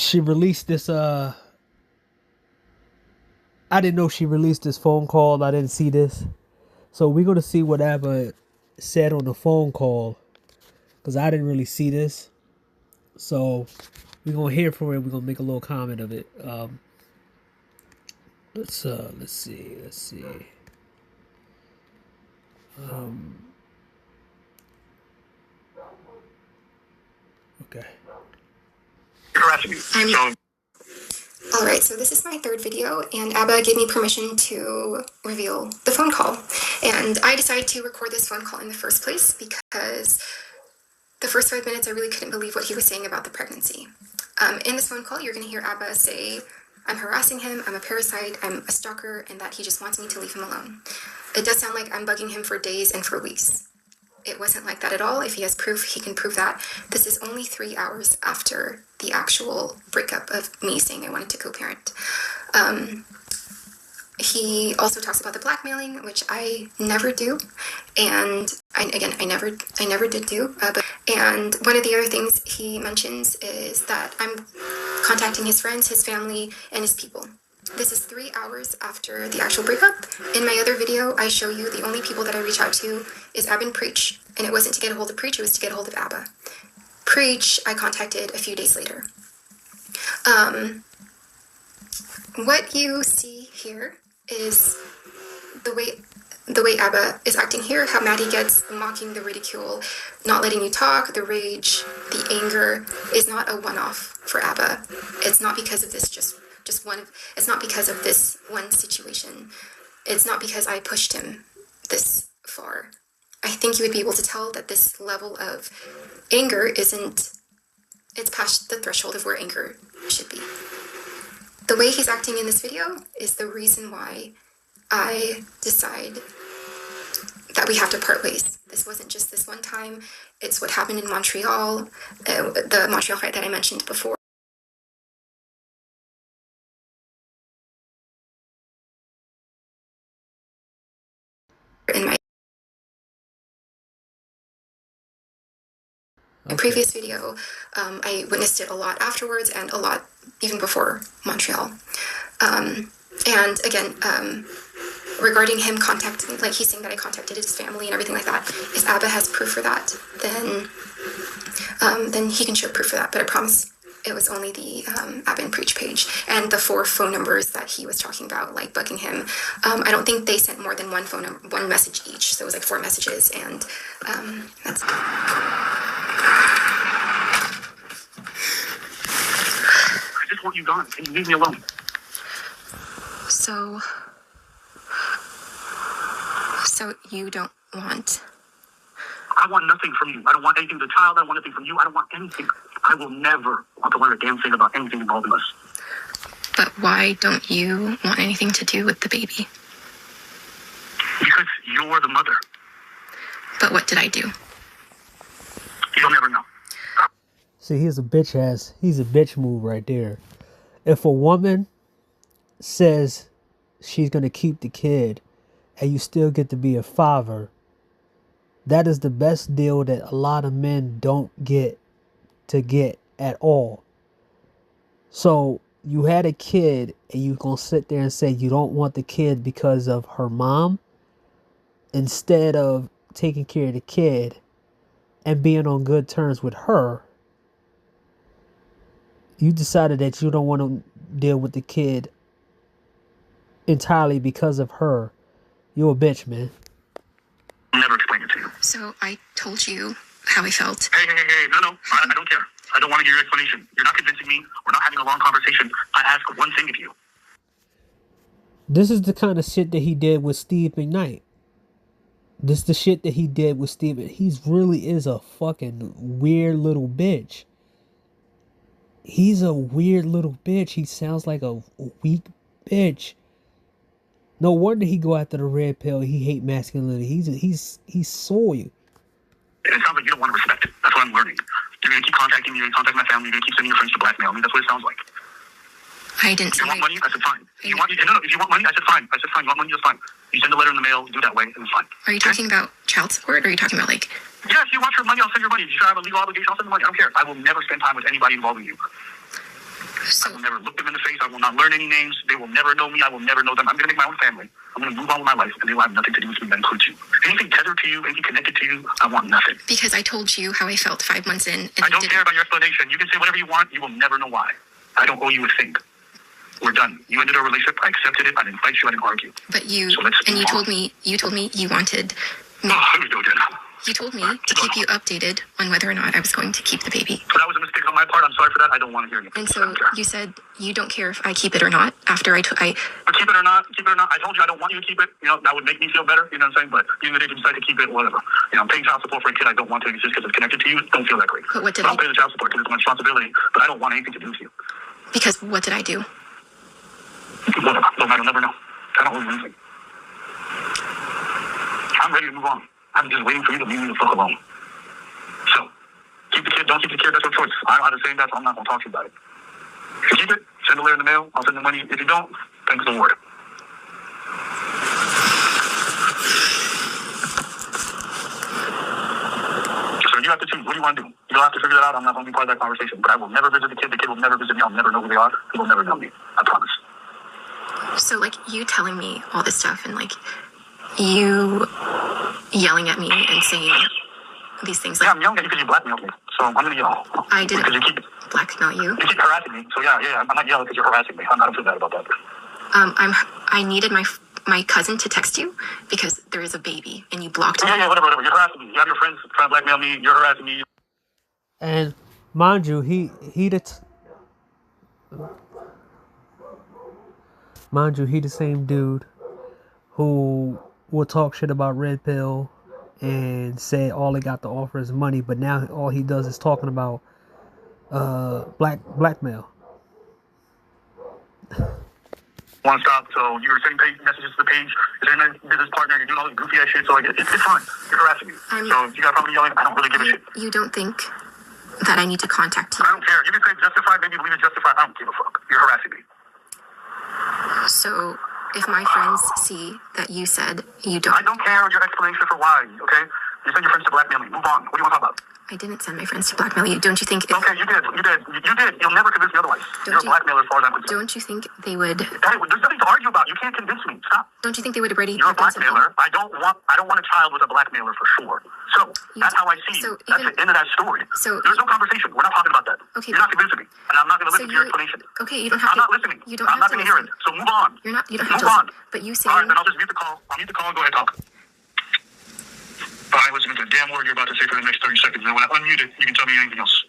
she released this I didn't know she released this phone call. I didn't see this. So we're going to see what Abba said on the phone call, because I didn't really see this. So we're going to hear from it. We're going to make a little comment of it. Let's see. Okay. Alright, so this is my third video, and Abba gave me permission to reveal the phone call. And I decided to record this phone call in the first place because the first 5 minutes I really couldn't believe what he was saying about the pregnancy. In this phone call, you're going to hear Abba say, I'm harassing him, I'm a parasite, I'm a stalker, and that he just wants me to leave him alone. It does sound like I'm bugging him for days and for weeks. It wasn't like that at all. If he has proof, he can prove that. This is only 3 hours after the actual breakup of me saying I wanted to co-parent. He also talks about the blackmailing, which I never do, and I never did do. And one of the other things he mentions is that I'm contacting his friends, his family, and his people. This is 3 hours after the actual breakup. In my other video, I show you the only people that I reach out to is Abba and Preach, and it wasn't to get a hold of Preach, it was to get a hold of Abba. Preach, I contacted a few days later. What you see here is the way Abba is acting here, how mad he gets, mocking, the ridicule, not letting you talk, the rage, the anger is not a one-off for Abba. It's not because of this it's not because of this one situation. It's not because I pushed him this far. I think you would be able to tell that this level of anger it's past the threshold of where anger should be. The way he's acting in this video is the reason why I decide that we have to part ways. This wasn't just this one time. It's what happened in Montreal, the Montreal fight that I mentioned before. In my previous video, I witnessed it a lot afterwards and a lot even before Montreal. And again, regarding him contacting, like he's saying that I contacted his family and everything like that, if Abba has proof for that, then he can show proof for that, but I promise it was only the Abba and Preach page and the 4 phone numbers that he was talking about, like bugging him. I don't think they sent more than one message each, so it was like 4 messages, and that's it. I just want you gone. Can you leave me alone? So you don't want... I want nothing from you. I don't want anything to the child. I don't want anything from you. I don't want anything. I will never want to learn a damn thing about anything involving us. But why don't you want anything to do with the baby? Because you're the mother. But what did I do? You'll never know. See, he's a bitch move right there. If a woman says she's going to keep the kid and you still get to be a father, that is the best deal that a lot of men don't get at all. So you had a kid and you're going to sit there and say you don't want the kid because of her mom, instead of taking care of the kid and being on good terms with her. You decided that you don't want to deal with the kid entirely because of her. You're a bitch, man. I'll never explain it to you. So I told you how I felt. Hey, no, I don't care. I don't want to hear your explanation. You're not convincing me. We're not having a long conversation. I ask one thing of you. This is the kind of shit that he did with Steve McKnight. This is the shit that he did with Steve. He really is a fucking weird little bitch. He's a weird little bitch. He sounds like a weak bitch. No wonder he go after the red pill. He hate masculinity. He's soy. It sounds like you don't want to respect it. That's what I'm learning. You're going to keep contacting me. You're going to contact my family. You're going to keep sending your friends to blackmail me. That's what it sounds like. I didn't. If you want money, I said fine. If you want money, I said fine. You want money, that's fine. You send a letter in the mail, do that way, and it's fine. Are you talking about child support, or are you talking about like... Yeah, if you want your money, I'll send your money. If you have a legal obligation, I'll send the money. I don't care. I will never spend time with anybody involving you. So, I will never look them in the face. I will not learn any names. They will never know me. I will never know them. I'm going to make my own family. I'm going to move on with my life, and they will have nothing to do with me. That includes you. Anything tethered to you, anything connected to you, I want nothing. Because I told you how I felt 5 months in, and I don't care about your explanation. You can say whatever you want. You will never know why. I don't owe you a thing. We're done. You ended our relationship. I accepted it. I didn't fight you. I didn't argue. But you, so you told me you wanted me. Oh, here we go, Jenna. You told me to keep you updated on whether or not I was going to keep the baby. So that was a mistake on my part. I'm sorry for that. I don't want to hear you. And so you said you don't care if I keep it or not. After I But keep it or not, I told you I don't want you to keep it. You know, that would make me feel better. You know what I'm saying? But even if you decide to keep it, whatever. You know, I'm paying child support for a kid I don't want to exist because it's connected to you. Don't feel that great. But what did I'll pay the child support because it's my responsibility. But I don't want anything to do with you. Because what did I do? Whatever. I'll never know. I don't owe you anything. I'm ready to move on. I'm just waiting for you to leave me the fuck alone. So, keep the kid, don't keep the kid, that's your choice. I don't understand that, so I'm not going to talk to you about it. If you keep it, send a letter in the mail, I'll send the money. If you don't, thanks for the word. So you have to choose. What do you want to do? You'll have to figure that out. I'm not going to be part of that conversation. But I will never visit the kid will never visit me. I'll never know who they are. He will never know me. I promise. So, like, you telling me all this stuff and, like, you yelling at me and saying these things. Yeah, I'm yelling at you because you blackmailed me. So I'm going to yell. I didn't because you keep blackmail you. You keep harassing me. So yeah, I'm not yelling because you're harassing me. I'm not feel bad about that. I needed my cousin to text you because there is a baby and you blocked me. Yeah, whatever. You're harassing me. You have your friends trying to blackmail me. You're harassing me. And mind you, he the same dude who will talk shit about Red Pill and say all he got to offer is money, but now all he does is talking about blackmail. Want to stop? So you're sending messages to the page. You're saying business partner. You're doing all this goofy ass shit. So like, it's fine. You're harassing me. So if you got probably yelling, I don't really give a shit. You don't think that I need to contact you? I don't care. You can say justified. Maybe believe it's justified. I don't give a fuck. You're harassing me. So if my friends see that you said you don't... I don't care your explanation for why, okay? You send your friends to blackmail me. Move on. What do you want to talk about? I didn't send my friends to blackmail you. Don't you think... Okay, you did. You'll never convince me otherwise. You're a blackmailer as far as I'm concerned. Don't you think they would... Hey, there's nothing to argue about. You can't convince me. Stop. Don't you think they would already... You're a blackmailer. I don't want a child with a blackmailer for sure. So, that's how I see you. That's the end of that story. So there's no conversation. We're not talking about that. Okay. You're not convincing me. And I'm not going to listen to your explanation. Okay, you don't have to... I'm not listening. You don't I'm have not to going to hear it. So move on. You don't have to move on. But you say... All right, then I'll just mute the call. I'll mute the call and go ahead and talk. I listen to the damn word you're about to say for the next 30 seconds. And when I unmute it, you can tell me anything else.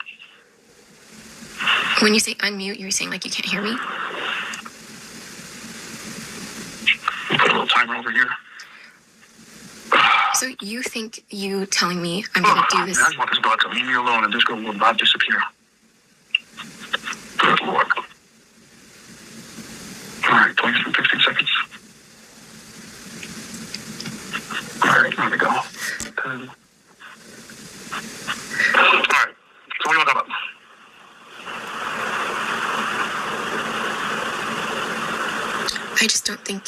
When you say unmute, you're saying like you can't hear me? Put a little timer over here. So you think you telling me I'm going to do this... I just want this girl to leave me alone and this girl will not disappear. Good Lord. Alright, 15 seconds. Alright, there we go. Alright, so what do you want to talk about? I just don't think...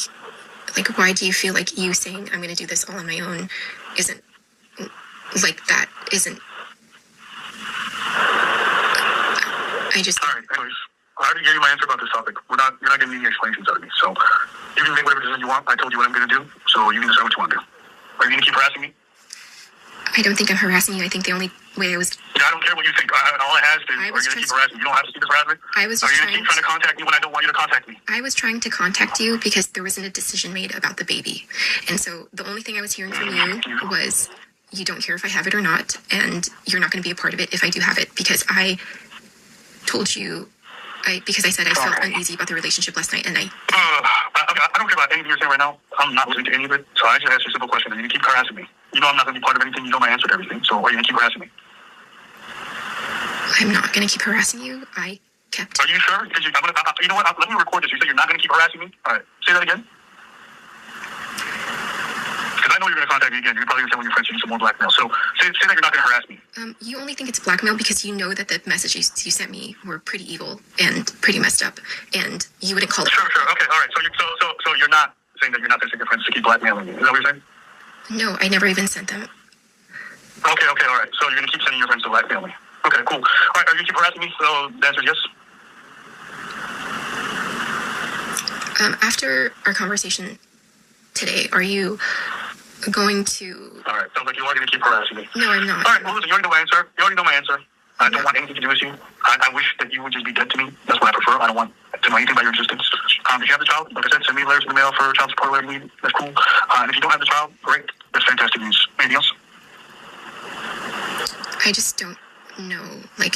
Like, why do you feel like you saying I'm going to do this all on my own isn't... Like, that isn't... I just... Alright, anyways. I already gave you my answer about this topic. You're not getting any explanations out of me, so you can make whatever decision you want. I told you what I'm going to do, so you can decide what you want to do. Are you going to keep harassing me? I don't think I'm harassing you. I think the only way I was... Yeah, I don't care what you think. All I asked is, are you going to keep harassing me? You don't have to keep this harassment. I was just Are you going to keep trying to contact me when I don't want you to contact me? I was trying to contact you because there wasn't a decision made about the baby. And so the only thing I was hearing from you was you don't care if I have it or not, and you're not going to be a part of it if I do have it, because I told you... Because I said I felt uneasy about the relationship last night, and I don't care about anything you're saying right now. I'm not listening to any of it, so I just asked you a simple question, and you keep harassing me. You know I'm not going to be part of anything. You know my answer to everything, so are you going to keep harassing me? I'm not going to keep harassing you. Are you sure? Because you know what? Let me record this. You said you're not going to keep harassing me? All right. Say that again. Because I know you're going to contact me again. You're probably going to send one of your friends to do some more blackmail. So say that you're not going to harass me. You only think it's blackmail because you know that the messages you sent me were pretty evil and pretty messed up, and you wouldn't call it. Sure. Okay. All right. So you're not saying that you're not going to send your friends to keep blackmailing me. Is that what you're saying? No, I never even sent them. Okay. All right. So you're going to keep sending your friends to blackmail me. Okay. Cool. All right. Are you going to keep harassing me? So the answer is yes. After our conversation today, are you going to... All right, sounds like you are going to keep harassing me. No, I'm not. All right, well, listen, you already know my answer. You already know my answer. I don't want anything to do with you. I wish that you would just be dead to me. That's what I prefer. I don't want to know anything about your existence. If you have the child, like I said, send me letters in the mail for child support, whatever you need. That's cool. And if you don't have the child, great. That's fantastic news. Anything else? I just don't know. Like,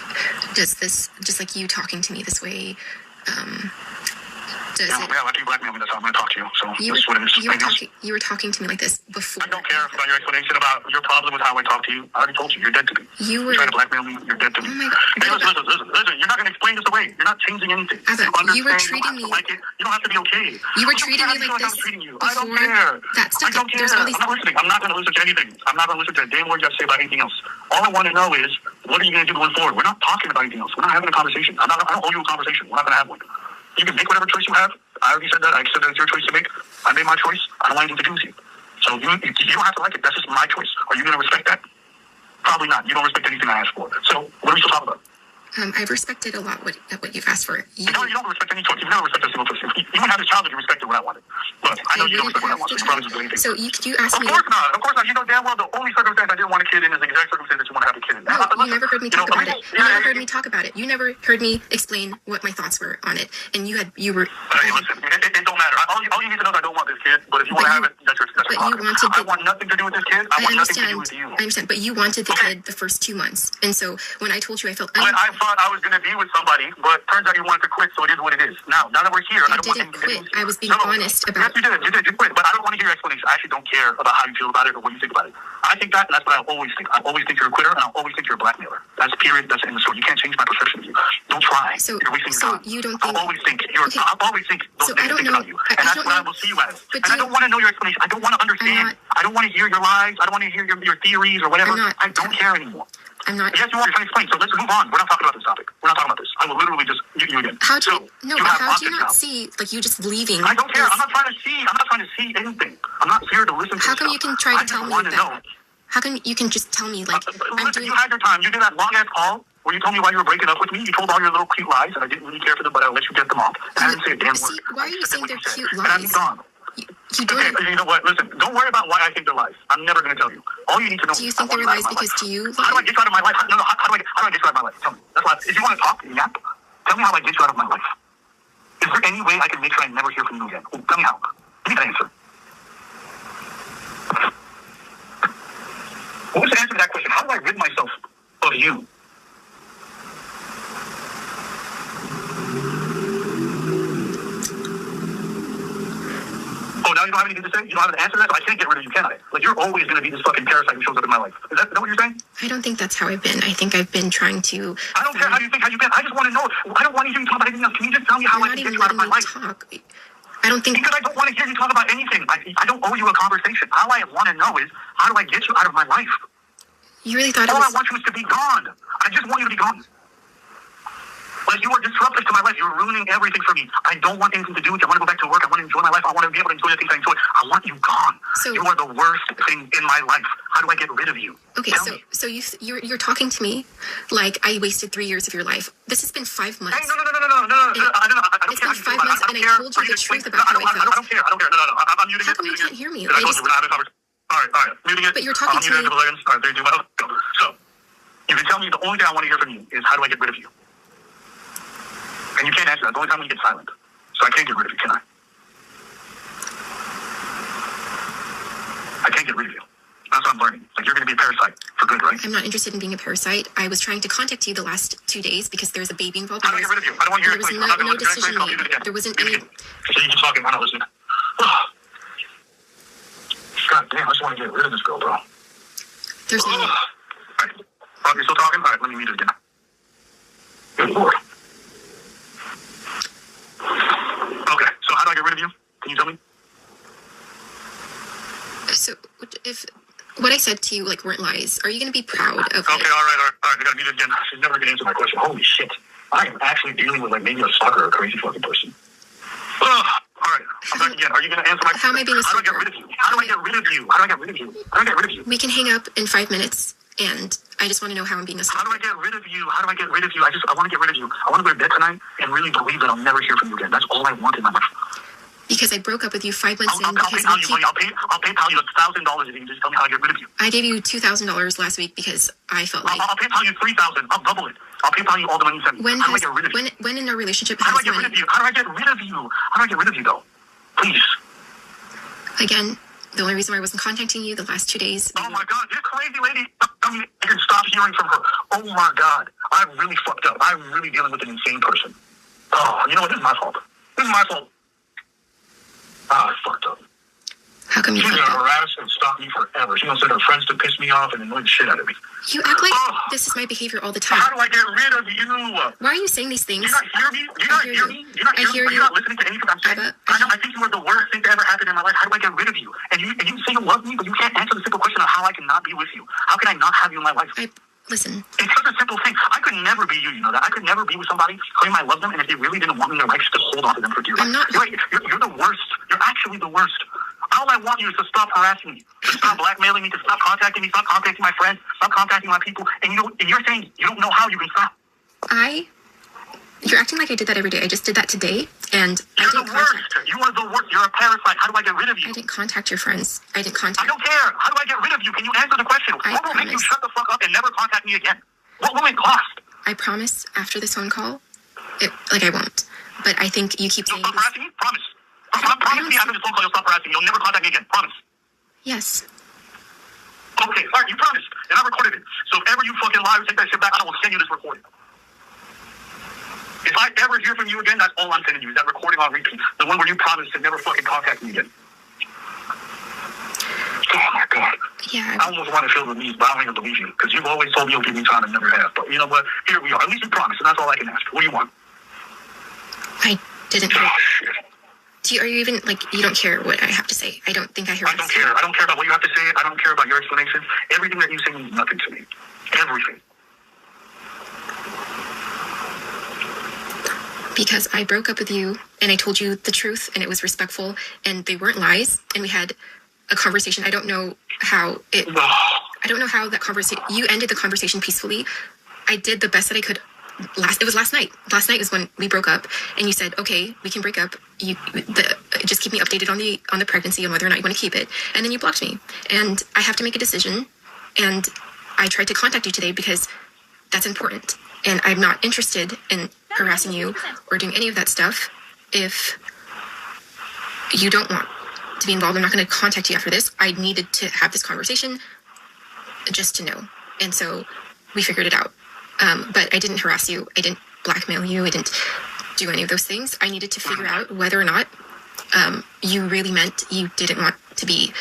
does this, just like you talking to me this way, does Yeah, it... after you blackmail me, that's how I'm going to talk to you. So this is what it is. You were talking to me like this before. I don't care about your explanation about your problem with how I talk to you. I already told you, you're dead to me. You were You're trying to blackmail me, you're dead to me. Oh my God. Hey, listen, you're not going to explain this away. You're not changing anything. You were treating me... Like it. You don't have to be okay. You were treating me like this before. I don't care. That stuff, I don't care. there's all these... I'm not listening. I'm not going to listen to anything. I'm not going to listen to a damn word you have to say about anything else. All I want to know is, what are you going to do going forward? We're not talking about anything else. We're not having a conversation. I don't owe you a conversation. We're not going to have one. You can make whatever choice you have. I already said that. I said that it's your choice to make. I made my choice. I don't want anything to do with you. So you don't have to like it. That's just my choice. Are you going to respect that? Probably not. You don't respect anything I asked for. So what are we still talking about? I've respected a lot what you've asked for. You don't respect any choice. You've never respected a single choice. You wouldn't have a child if you respected what I wanted. But I know you don't respect what I want. So you probably just do anything. So you asked me... Of course not. Of course not. You know damn well the only circumstance I didn't want a kid in is the exact circumstance that you want to have a kid in. No, you never heard me talk about it. You never heard me talk about it. You never heard me explain what my thoughts were on it. And you were... Hey, listen. It don't matter. All you need to know is I don't want this kid. But if you want to have it, that's your problem. I want nothing to do with this kid. I want nothing to do with you. I understand. But you wanted the kid the first 2 months. And so when I told you I felt... But I thought I was going to be with somebody, but turns out you wanted to quit, so it is what it is. Now that we're here, I don't want anything to do with you. I was being honest about... Yes, you did. You quit, but I don't want to hear your explanation. I actually don't care about how you feel about it or what you think about it. I think that, and that's what I always think. I always think you're a quitter, and I always think you're a blackmailer. That's period. That's the end of the story. You can't change my perception of you. Don't try. So you're wasting your time. You don't think... I always think those negative things about you. And that's what I will see you as. And I don't want to know your explanation. I don't want to understand. I don't want to hear your lies. I don't want to hear your theories or whatever. I don't care anymore. I'm not... Yes, you are. You're trying to explain. So let's move on. We're not talking about this topic. We're not talking about this. I will literally just mute you again. How do you not see, like, you just leaving? I don't care. I'm not trying to see anything. I'm not here to listen to How come you can try to tell me that? How come you can just tell me, like, you had your time. You did that long-ass call where you told me why you were breaking up with me. You told all your little cute lies, and I didn't really care for them, but I let you get them off. And I didn't say a damn word. Why are you saying they're cute lies? And I'm gone. You know what? Listen, don't worry about why I think they're lies. I'm never going to tell you. All you need to know is... Do you think they're lies because do you... How do I get you out of my life? No, how do I get you out of my life? Tell me. That's why, if you want to talk, yap, tell me how I get you out of my life. Is there any way I can make sure I never hear from you again? Tell me how. Give me that answer. What was the answer to that question? How do I rid myself of you? Oh, now you don't have anything to say? You don't have an answer to that? So I can't get rid of you, can I? Like, you're always going to be this fucking parasite who shows up in my life. Is that what you're saying? I don't think that's how I've been. I think I've been trying to... I don't care how you think, how you've been. I just want to know. I don't want you to talk about anything else. Can you just tell me how I can get you out of my life? I don't think... Because I don't want to hear you talk about anything. I don't owe you a conversation. All I want to know is, how do I get you out of my life? You really thought All I want you is to be gone. I just want you to be gone. Like, you are disruptive to my life. You're ruining everything for me. I don't want anything to do with you. I want to go back to work. I want to enjoy my life. I want to be able to enjoy the things I enjoy. I want you gone. So, you are the worst thing in my life. How do I get rid of you? Okay, so you're talking to me like I wasted 3 years of your life. This has been 5 months. Hey, no. I don't it's care. It's been 5 months, and I told you the truth about how I felt. I don't care. No. I'm muting it. How come you can't hear me? I told you we're not having a conversation. All right. Muting it. But you're talking to me. All right, 3, 2, 1. So, you can tell me the only thing I want to hear from you is, how do I get rid of you? And you can't answer that. The only time when you get silent. So I can't get rid of you, can I? I can't get rid of you. That's what I'm learning. Like, you're going to be a parasite for good, right? I'm not interested in being a parasite. I was trying to contact you the last 2 days because there's a baby involved. How do I get rid of you? I don't want your explanation. I'm not going to listen to your explanation. Made. There wasn't any... So you keep talking. I'm not listening. God damn, I just want to get rid of this girl, bro. There's no... All right. Oh, you're still talking? All right, let me mute it again. Good Lord. Okay, so how do I get rid of you? Can you tell me? So, if what I said to you, like, weren't lies, are you going to be proud of Okay, all right. I got to mute it again. She's never going to answer my question. Holy shit. I am actually dealing with, like, maybe a stalker or a crazy fucking person. All right, I'm back again. Are you going to answer my question? How am I being a stalker? How do I get rid of you? How do I get rid of you? How do I get rid of you? How do I get rid of you? We can hang up in 5 minutes, and I just want to know how I'm being a stalker. How do I get rid of you? How do I get rid of you? I want to get rid of you. I want to go to bed tonight and really believe that I'll never hear from you again. That's all I want in my life. Because I broke up with you 5 months I'll in. pay Because you money. I'll PayPal you $1,000 if you can just tell me how to get rid of you. I gave you $2,000 last week because I felt like. I'll PayPal you $3,000. I'll double it. I'll PayPal you all the money you send me. How do I get rid of you? When in our relationship How do I has get rid money? of you? How do I get rid of you? How do I get rid of you, though? Please. Again, the only reason why I wasn't contacting you the last 2 days. Oh my God, this crazy lady. I mean, I can stop hearing from her. Oh my God, I'm really fucked up. I'm really dealing with an insane person. Oh, you know what? This is my fault. This is my fault. I fucked up. How come you She's fucked gonna up? harass and stalk me forever. She's gonna send her friends to piss me off and annoy the shit out of me. You act like this is my behavior all the time. How do I get rid of you? Why are you saying these things? Do you not hear me? Do you not hear me? Do you not I hear Are you you. not listening to anything I'm saying? Abba, I think you are the worst thing to ever happen in my life. How do I get rid of you? And you say you love me, but you can't answer the simple question of how I can not be with you. How can I not have you in my life? Listen. It's such a simple thing. I could never be you, you know that? I could never be with somebody, claim I love them, and if they really didn't want me in their life, just hold on to them for dear life. I'm not. You're the worst. You're actually the worst. All I want you is to stop harassing me, to stop blackmailing me, to stop contacting me, stop contacting my friends, stop contacting my people, and you're saying you don't know how you can stop. You're acting like I did that every day. I just did that today, and You're the worst. You are the worst. You're a parasite. How do I get rid of you? I didn't contact your friends. I I don't care. How do I get rid of you? Can you answer the question? What will make you shut the fuck up and never contact me again? What will it cost? I promise after this phone call, I won't. But I think you keep saying You'll stop harassing me? Promise. Promise me after this phone call you'll stop harassing me. You'll never contact me again. Promise. Yes. Okay, all right, you promised. And I recorded it. So if ever you fucking lie or take that shit back, I will send you this recording. If I ever hear from you again, that's all I'm sending you. Is that recording on repeat. The one where you promised to never fucking contact me again. Oh my God. Yeah. I almost want to feel relieved, but I don't even believe you. Because you've always told me you'll give me time and never have. But you know what? Here we are. At least you promised, and that's all I can ask. What do you want? I didn't. Oh, shit. Are you even, you don't care what I have to say? I don't think I hear I don't care. I don't care about what you have to say. I don't care about your explanations. Everything that you say means nothing to me. Everything. Because I broke up with you, and I told you the truth, and it was respectful, and they weren't lies, and we had a conversation. I don't know how that conversation, you ended the conversation peacefully. I did the best that I could. It was last night. Last night is when we broke up, and you said, "Okay, we can break up. Just keep me updated on the pregnancy and whether or not you want to keep it." And then you blocked me, and I have to make a decision. And I tried to contact you today because that's important, and I'm not interested in harassing you or doing any of that stuff. If you don't want to be involved, I'm not going to contact you after this. I needed to have this conversation just to know, and so we figured it out. But I didn't harass you. I didn't blackmail you. I didn't do any of those things. I needed to figure out whether or not you really meant you didn't want to be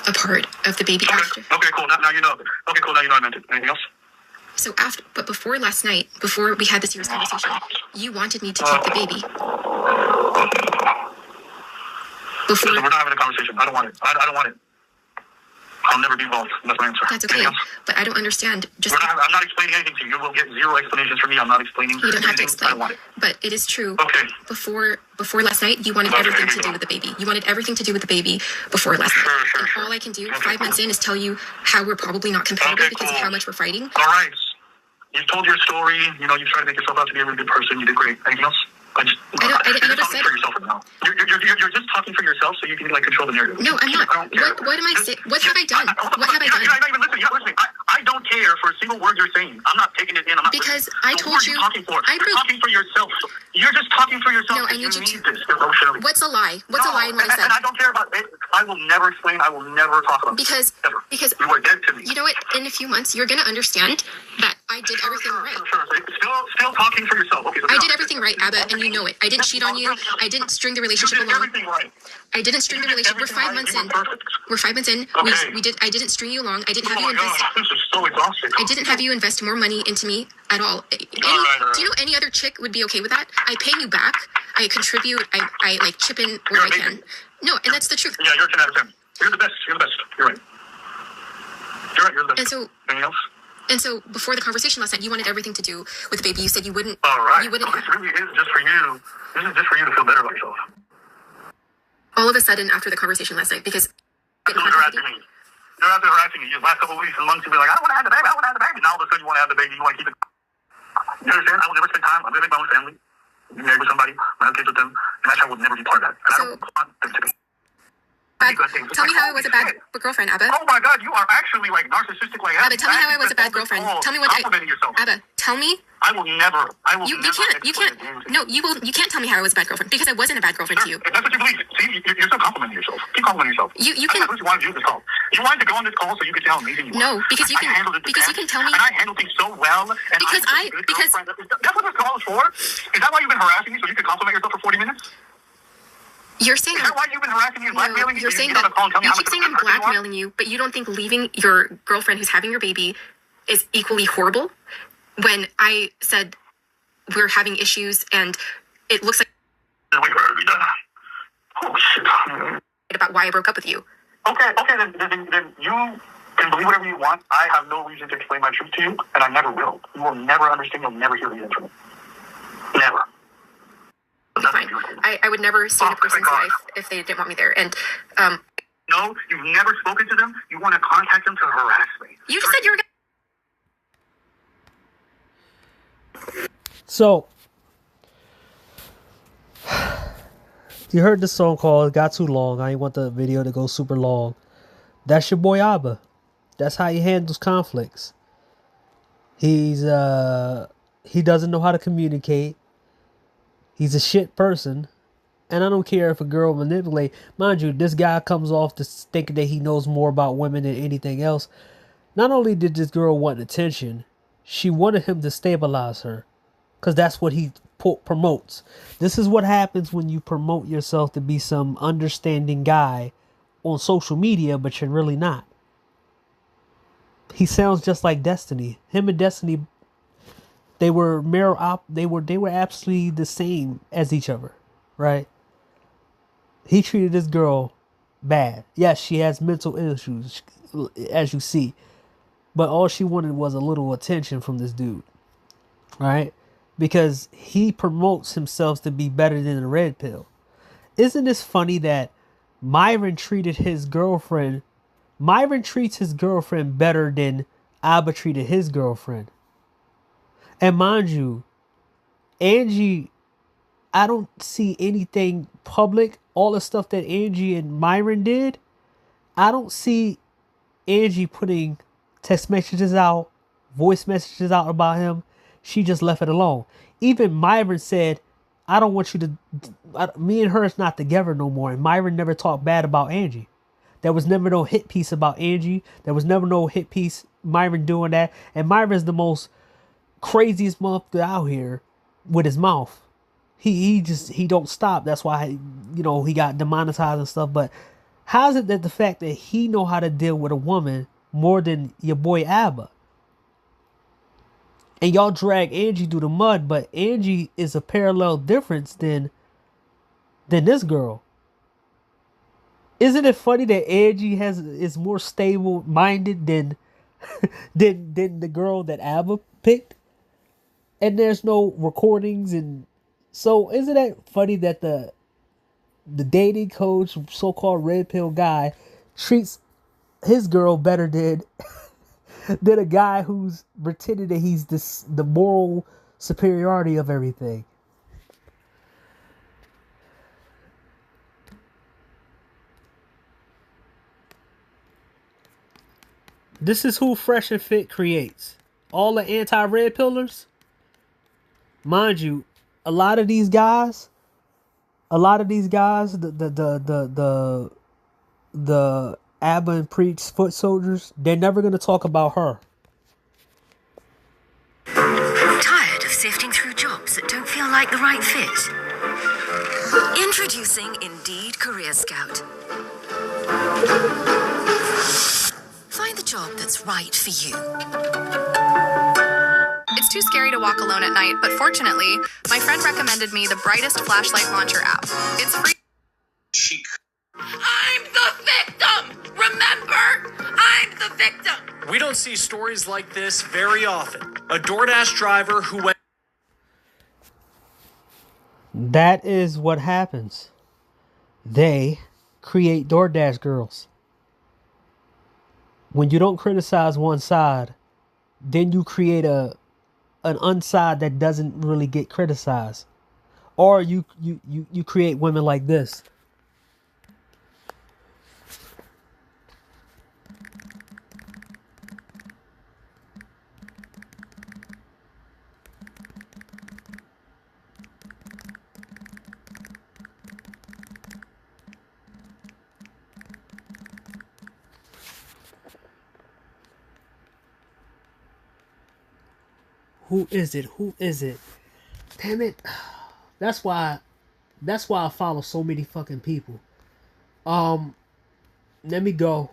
a part of the baby after. Okay, cool. Now you know. Okay, cool. Now you know I meant it. Anything else? So but before last night, before we had this serious conversation, you wanted me to keep the baby. Before. Listen, we're not having a conversation. I don't want it. I don't want it. I'll never be involved. That's my answer. That's okay. But I don't understand. I'm not explaining anything to you. You will get zero explanations from me. I'm not explaining. You don't have to explain. I don't want it. But it is true. Okay. Before last night, you wanted everything to do with the baby. You wanted everything to do with the baby before last night. And all I can do 5 months in is tell you how we're probably not compatible because of how much we're fighting. All right. You've told your story. You know, you tried to make yourself out to be a really good person. You did great. Anything else? I never said. For yourself now. You're just talking for yourself so you can control the narrative. No, I'm not. What am I saying? What have I done? What have I done? You're not even listening. You're not listening. I don't care for a single word you're saying. I'm not taking it in. I'm not because listening. I told you. You're talking for yourself. You're just talking for yourself. No, I need you to. This emotionally. What's a lie? What's a lie in what I said? And I don't care about it. I will never explain. I will never talk about it. Because you are dead to me. You know what? In a few months, you're gonna understand that I did everything right. Sure. Still talking for yourself. Okay. I did everything right, Abba, and you know it. I didn't cheat on you. I didn't string the relationship along. Everything right. I didn't string the relationship. We're 5 months in. We're 5 months in. Okay. I didn't string you along. I didn't have you invest. This is so exhausting. I didn't have you invest more money into me at all. Do you know any other chick would be okay with that? I pay you back. I contribute. I chip in where I can. No, and that's the truth. Yeah, you're 10 out of 10. You're the best. You're the best. You're right. You're the best. And so. Anything else? And so before the conversation last night, you wanted everything to do with the baby. You said you wouldn't. All right. You wouldn't. So this really is just for you. This is just for you to feel better about yourself. All of a sudden, after the conversation last night, because. That's what you're harassing me. You're out there harassing me. The last couple of weeks and months, you'll be like, I don't want to have the baby. I want to have the baby. Now all of a sudden, you want to have the baby. You want to keep it. You understand? I will never spend time. I'm going to make my own family. be married with somebody, I have kids with them, and that child would never be part of that. And I don't want them to be. Tell me how I was a bad girlfriend, Abba. Oh my God, you are actually like narcissistic. Like Abba, tell me how I was a bad girlfriend. Tell me what complimenting yourself. Abba, tell me. I will never. You can't. No, you will. You can't tell me how I was a bad girlfriend because I wasn't a bad girlfriend to you. If that's what you believe. See, you're still complimenting yourself. Keep complimenting yourself. You can. That's what you wanted to do this call. You wanted to go on this call so you could say how amazing you are. No, because you can. Because you can tell me. And I handle things so well. And because that's what this call is for. Is that why you've been harassing me so you could compliment yourself for 40 minutes? You're saying. Is that why you've been harassing me and blackmailing me? You're saying that. You keep saying I'm blackmailing you, but you don't think leaving your girlfriend who's having your baby is equally horrible? When I said we're having issues and it looks like. Oh shit. About why I broke up with you. Okay, then you can believe whatever you want. I have no reason to explain my truth to you, and I never will. You will never understand. You'll never hear the from me. Never. Fine. I would never see a person's life if they didn't want me there. And no, you've never spoken to them. You want to contact them to harass me. You just said you were. So, you heard the song called, it got too long. I didn't want the video to go super long. That's your boy Abba. That's how he handles conflicts. He doesn't know how to communicate. He's a shit person. And I don't care if a girl manipulate. Mind you, this guy comes off to thinking that he knows more about women than anything else. Not only did this girl want attention, she wanted him to stabilize her. Because that's what he promotes. This is what happens when you promote yourself to be some understanding guy on social media, but you're really not. He sounds just like Destiny. Him and Destiny, they were they were absolutely the same as each other, right? He treated this girl bad. Yes, she has mental issues, as you see, but all she wanted was a little attention from this dude, right? Because he promotes himself to be better than the red pill. Isn't this funny that Myron treats his girlfriend better than Abba treated his girlfriend? And mind you, Angie, I don't see anything public. All the stuff that Angie and Myron did, I don't see Angie putting text messages out, voice messages out about him. She just left it alone. Even Myron said, I don't want you to, me and her is not together no more. And Myron never talked bad about Angie. There was never no hit piece about Angie. There was never no hit piece Myron doing that. And Myron's the most craziest motherfucker out here with his mouth. He don't stop. That's why, he got demonetized and stuff. But how is it that the fact that he know how to deal with a woman more than your boy Abba? And y'all drag Angie through the mud, but Angie is a parallel difference than this girl. Isn't it funny that Angie is more stable minded than than the girl that Abba picked? And there's no recordings, and so isn't that funny that the dating coach, so-called red pill guy, treats his girl better than a guy who's pretending that he's the moral superiority of everything. This is who Fresh and Fit creates. All the anti-red pillars. Mind you, a lot of these guys, the Abba and Preach foot soldiers, they're never going to talk about her. Tired of sifting through jobs that don't feel like the right fit? Introducing Indeed Career Scout. Find the job that's right for you. It's too scary to walk alone at night, but fortunately, my friend recommended me the brightest flashlight launcher app. It's free. I'm the victim! Remember? I'm the victim! We don't see stories like this very often. A DoorDash driver who went... That is what happens. They create DoorDash girls. When you don't criticize one side, then you create an unside that doesn't really get criticized. or you create women like this. Who is it? Who is it? Damn it. That's why I follow so many fucking people. Let me go.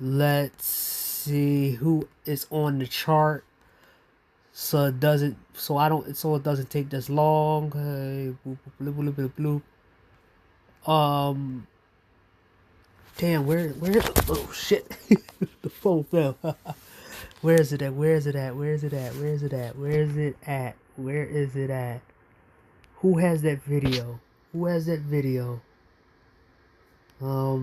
Let's see who is on the chart. So it doesn't take this long. Hey, bloop, bloop, bloop, bloop, bloop, bloop. Damn, where oh shit. The phone fell. Where is it at? Who has that video? Well,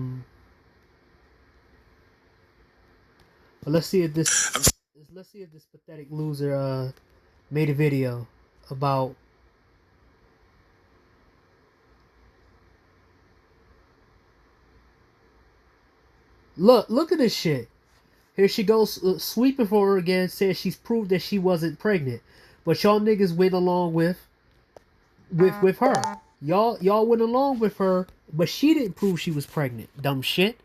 let's see if this pathetic loser made a video about look at this shit. Here she goes sweeping for her again, says she's proved that she wasn't pregnant. But y'all niggas went along with her. Y'all went along with her, but she didn't prove she was pregnant. Dumb shit.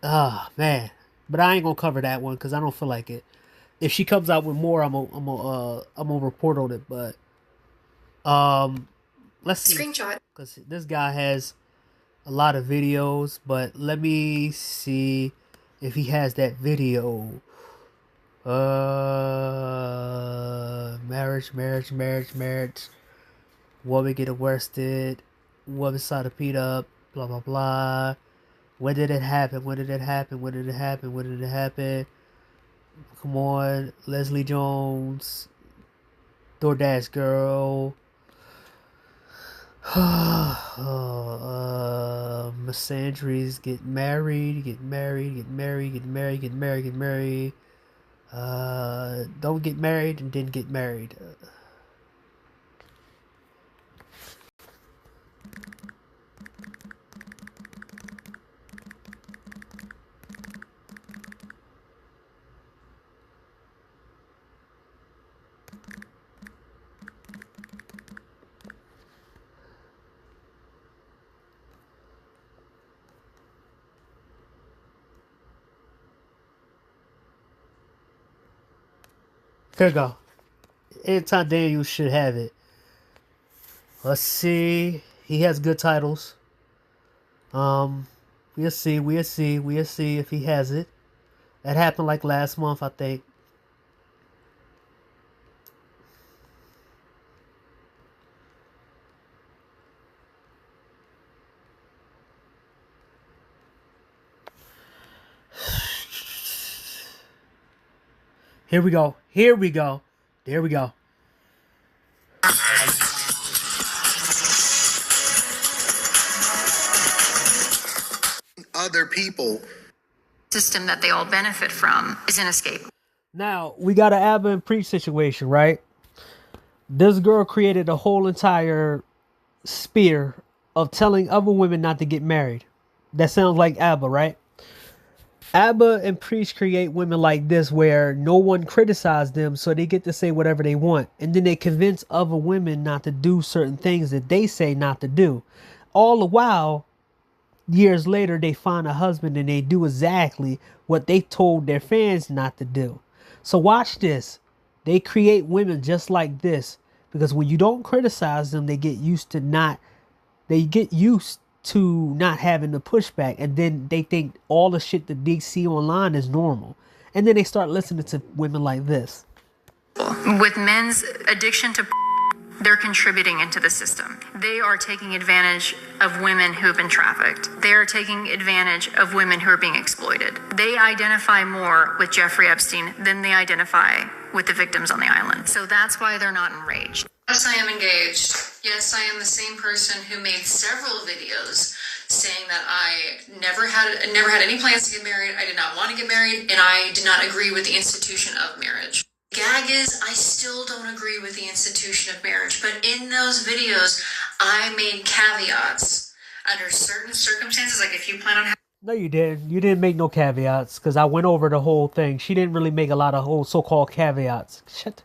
Ah, man. But I ain't gonna cover that one because I don't feel like it. If she comes out with more, I'm gonna report on it. But let's see. Screenshot. Because this guy has a lot of videos, but let me see if he has that video. Marriage. Woman get arrested. Woman saw the beat up. Blah blah blah. When did it happen? Come on, Leslie Jones, DoorDash girl. Misandries get married. Don't get married and didn't get married. Here we go. Anytime Daniel should have it. Let's see. He has good titles. We'll see if he has it. That happened like last month, I think. Here we go. There we go. Other people. System that they all benefit from is inescapable. Now, we got an Abba and Preach situation, right? This girl created a whole entire spear of telling other women not to get married. That sounds like Abba, right? Abba and Preach create women like this where no one criticizes them, so they get to say whatever they want. And then they convince other women not to do certain things that they say not to do. All the while, years later, they find a husband and they do exactly what they told their fans not to do. So watch this. They create women just like this because when you don't criticize them, they get used to not having the pushback, and then they think all the shit that they see online is normal, and then they start listening to women like this. With men's addiction to they're contributing into the system. They are taking advantage of women who have been trafficked. They are taking advantage of women who are being exploited. They identify more with Jeffrey Epstein than they identify with the victims on the island. So that's why they're not enraged. Yes, I am engaged. Yes, I am the same person who made several videos saying that I never had any plans to get married. I did not want to get married, and I did not agree with the institution of marriage. Gag is, I still don't agree with the institution of marriage, but in those videos, I made caveats under certain circumstances, like if you plan on having. No, you didn't. You didn't make no caveats because I went over the whole thing. She didn't really make a lot of whole so-called caveats. Shit.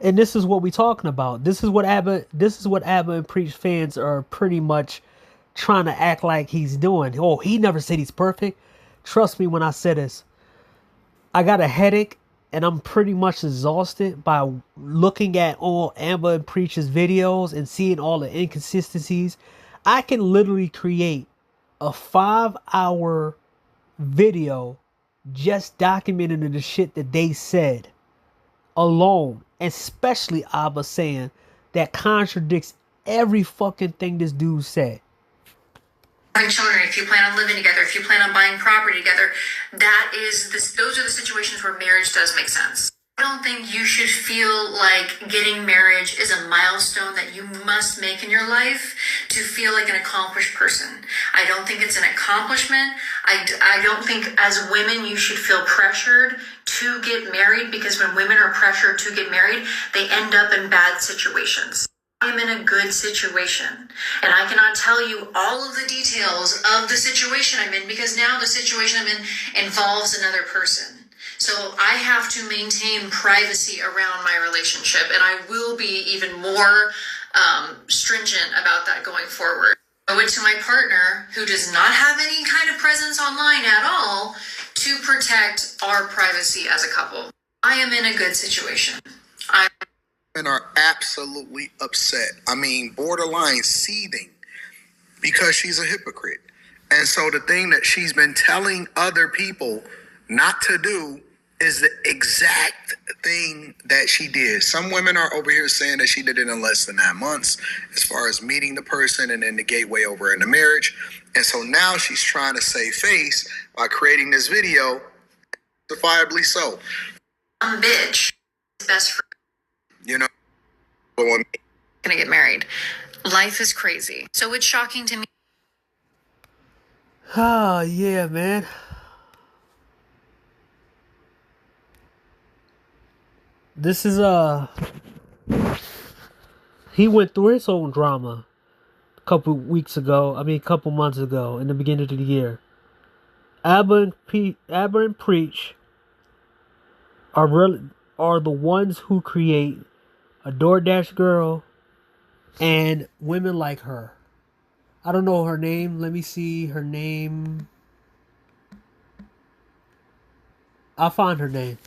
And this is what we're talking about. This is what Abba and Preach fans are pretty much trying to act like he's doing. Oh, he never said he's perfect. Trust me when I say this. I got a headache and I'm pretty much exhausted by looking at all Amber and Preach's videos and seeing all the inconsistencies. I can literally create a 5-hour video just documenting the shit that they said alone, especially Abba saying that contradicts every fucking thing this dude said. Children, if you plan on living together, if you plan on buying property together, those are the situations where marriage does make sense. I don't think you should feel like getting marriage is a milestone that you must make in your life to feel like an accomplished person. I don't think it's an accomplishment. I don't think as women you should feel pressured to get married, because when women are pressured to get married, they end up in bad situations. I'm in a good situation, and I cannot tell you all of the details of the situation I'm in because now the situation I'm in involves another person. So I have to maintain privacy around my relationship, and I will be even more stringent about that going forward. I owe it to my partner, who does not have any kind of presence online at all, to protect our privacy as a couple. I am in a good situation. Women are absolutely upset. I mean, borderline seething because she's a hypocrite. And so the thing that she's been telling other people not to do is the exact thing that she did. Some women are over here saying that she did it in less than 9 months as far as meeting the person and then the gateway over into marriage. And so now she's trying to save face by creating this video, justifiably so. I'm a bitch. Best friend. You know, Gonna get married. Life is crazy. So it's shocking to me. Oh, yeah, man. This is, he went through his own drama a couple months ago, in the beginning of the year. Abba and Preach are the ones who create a DoorDash girl and women like her. I don't know her name. Let me see her name. I'll find her name.